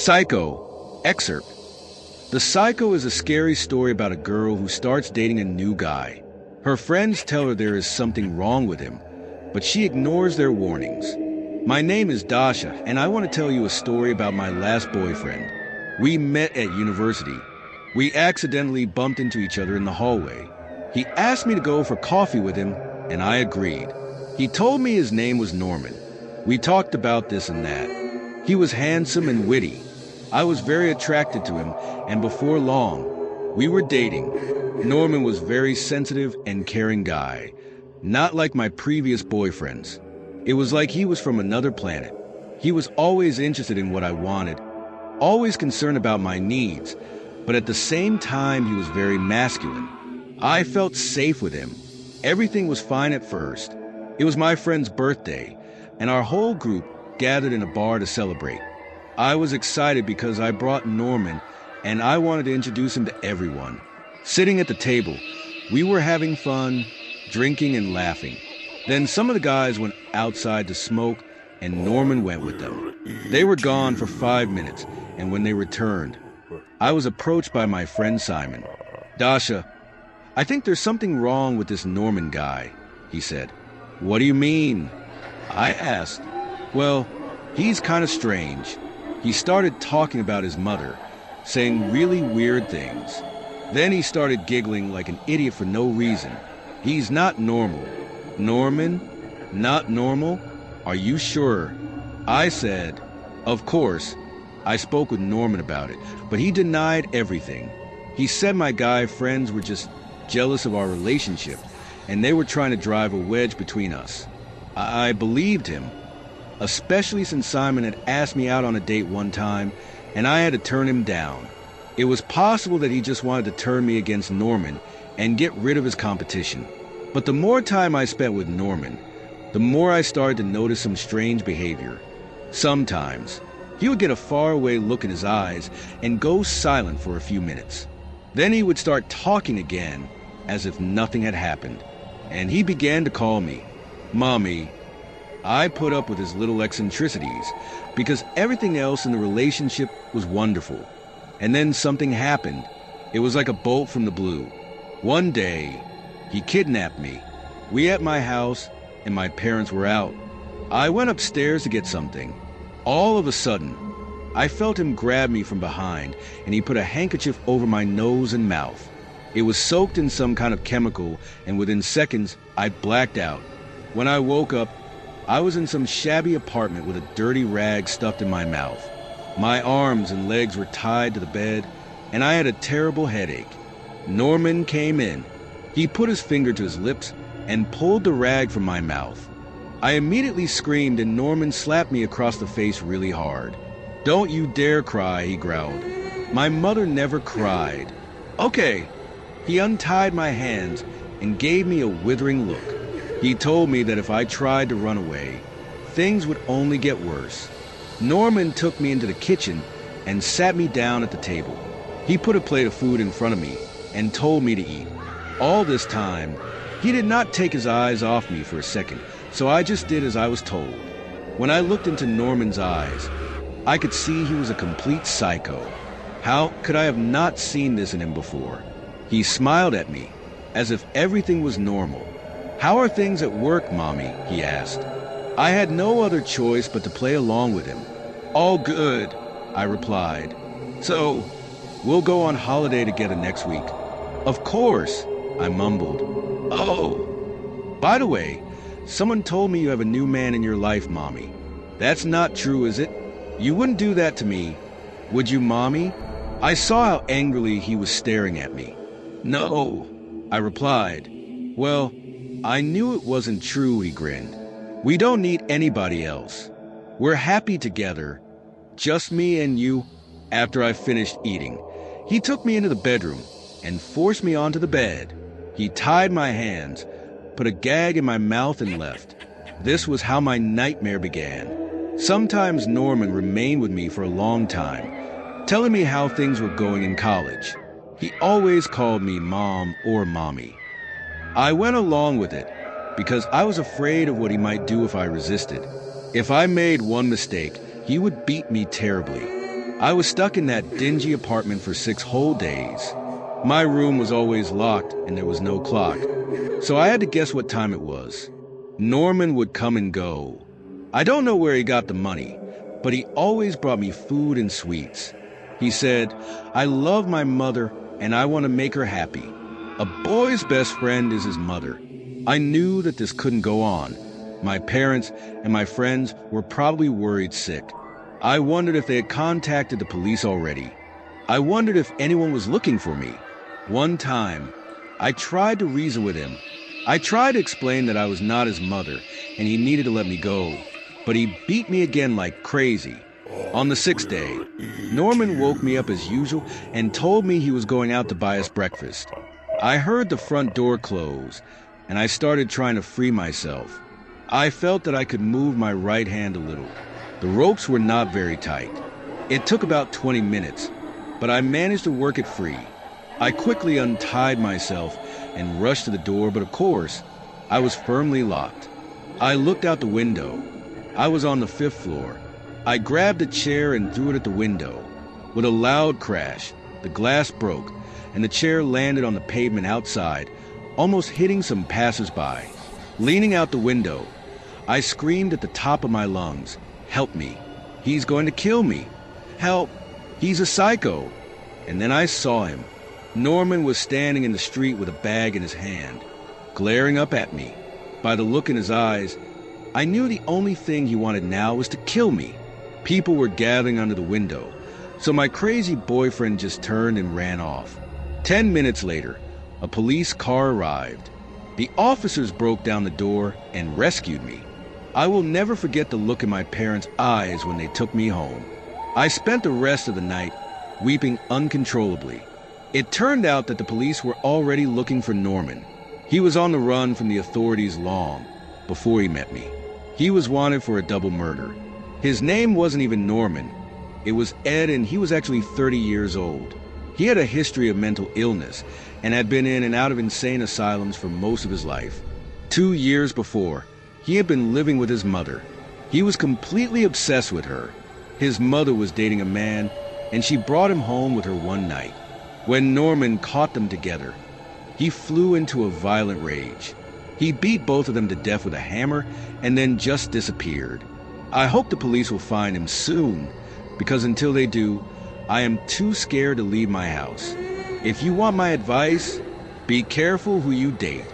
Psycho. Excerpt. The Psycho is a scary story about a girl who starts dating a new guy. Her friends tell her there is something wrong with him, but she ignores their warnings. My name is Dasha, and I want to tell you a story about my last boyfriend. We met at university. We accidentally bumped into each other in the hallway. He asked me to go for coffee with him, and I agreed. He told me his name was Norman. We talked about this and that. He was handsome and witty. I was very attracted to him, and before long, we were dating. Norman was a very sensitive and caring guy, not like my previous boyfriends. It was like he was from another planet. He was always interested in what I wanted, always concerned about my needs, but at the same time he was very masculine. I felt safe with him. Everything was fine at first. It was my friend's birthday, and our whole group gathered in a bar to celebrate. I was excited because I brought Norman, and I wanted to introduce him to everyone. Sitting at the table, we were having fun, drinking and laughing. Then some of the guys went outside to smoke, and Norman went with them. They were gone for 5 minutes, and when they returned, I was approached by my friend Simon. "Dasha, I think there's something wrong with this Norman guy," he said. "What do you mean?" I asked. "Well, he's kind of strange. He started talking about his mother, saying really weird things. Then he started giggling like an idiot for no reason. He's not normal." "Norman? Not normal? Are you sure?" I said, "Of course." I spoke with Norman about it, but he denied everything. He said my guy friends were just jealous of our relationship, and they were trying to drive a wedge between us. I believed him, especially since Simon had asked me out on a date one time, and I had to turn him down. It was possible that he just wanted to turn me against Norman and get rid of his competition. But the more time I spent with Norman, the more I started to notice some strange behavior. Sometimes, he would get a faraway look in his eyes and go silent for a few minutes. Then he would start talking again, as if nothing had happened. And he began to call me Mommy. I put up with his little eccentricities, because everything else in the relationship was wonderful. And then something happened. It was like a bolt from the blue. One day, he kidnapped me. We at my house, and my parents were out. I went upstairs to get something. All of a sudden, I felt him grab me from behind, and he put a handkerchief over my nose and mouth. It was soaked in some kind of chemical, and within seconds, I blacked out. When I woke up, I was in some shabby apartment with a dirty rag stuffed in my mouth. My arms and legs were tied to the bed, and I had a terrible headache. Norman came in. He put his finger to his lips and pulled the rag from my mouth. I immediately screamed, and Norman slapped me across the face really hard. "Don't you dare cry," he growled. "My mother never cried." "Okay." He untied my hands and gave me a withering look. He told me that if I tried to run away, things would only get worse. Norman took me into the kitchen and sat me down at the table. He put a plate of food in front of me and told me to eat. All this time, he did not take his eyes off me for a second, so I just did as I was told. When I looked into Norman's eyes, I could see he was a complete psycho. How could I have not seen this in him before? He smiled at me, as if everything was normal. "How are things at work, Mommy?" he asked. I had no other choice but to play along with him. "All good," I replied. "So, we'll go on holiday together next week." "Of course," I mumbled. "Oh, by the way, someone told me you have a new man in your life, Mommy. That's not true, is it? You wouldn't do that to me, would you, Mommy?" I saw how angrily he was staring at me. "No," I replied. "Well, I knew it wasn't true," he grinned. "We don't need anybody else. We're happy together, just me and you." After I finished eating, he took me into the bedroom and forced me onto the bed. He tied my hands, put a gag in my mouth, and left. This was how my nightmare began. Sometimes Norman remained with me for a long time, telling me how things were going in college. He always called me Mom or Mommy. I went along with it because I was afraid of what he might do if I resisted. If I made one mistake, he would beat me terribly. I was stuck in that dingy apartment for 6 whole days. My room was always locked and there was no clock, so I had to guess what time it was. Norman would come and go. I don't know where he got the money, but he always brought me food and sweets. He said, "I love my mother and I want to make her happy. A boy's best friend is his mother." I knew that this couldn't go on. My parents and my friends were probably worried sick. I wondered if they had contacted the police already. I wondered if anyone was looking for me. One time, I tried to reason with him. I tried to explain that I was not his mother and he needed to let me go, but he beat me again like crazy. On the 6th day, Norman woke me up as usual and told me he was going out to buy us breakfast. I heard the front door close, and I started trying to free myself. I felt that I could move my right hand a little. The ropes were not very tight. It took about 20 minutes, but I managed to work it free. I quickly untied myself and rushed to the door, but of course, I was firmly locked. I looked out the window. I was on the 5th floor. I grabbed a chair and threw it at the window. With a loud crash, the glass broke, and the chair landed on the pavement outside, almost hitting some passers-by. Leaning out the window, I screamed at the top of my lungs, "Help me! He's going to kill me! Help! He's a psycho!" And then I saw him. Norman was standing in the street with a bag in his hand, glaring up at me. By the look in his eyes, I knew the only thing he wanted now was to kill me. People were gathering under the window, so my crazy boyfriend just turned and ran off. 10 minutes later, a police car arrived. The officers broke down the door and rescued me. I will never forget the look in my parents' eyes when they took me home. I spent the rest of the night weeping uncontrollably. It turned out that the police were already looking for Norman. He was on the run from the authorities long before he met me. He was wanted for a double murder. His name wasn't even Norman. It was Ed, and he was actually 30 years old. He had a history of mental illness and had been in and out of insane asylums for most of his life. 2 years before, he had been living with his mother. He was completely obsessed with her. His mother was dating a man, and she brought him home with her one night. When Norman caught them together, he flew into a violent rage. He beat both of them to death with a hammer and then just disappeared. I hope the police will find him soon, because until they do, I am too scared to leave my house. If you want my advice, be careful who you date.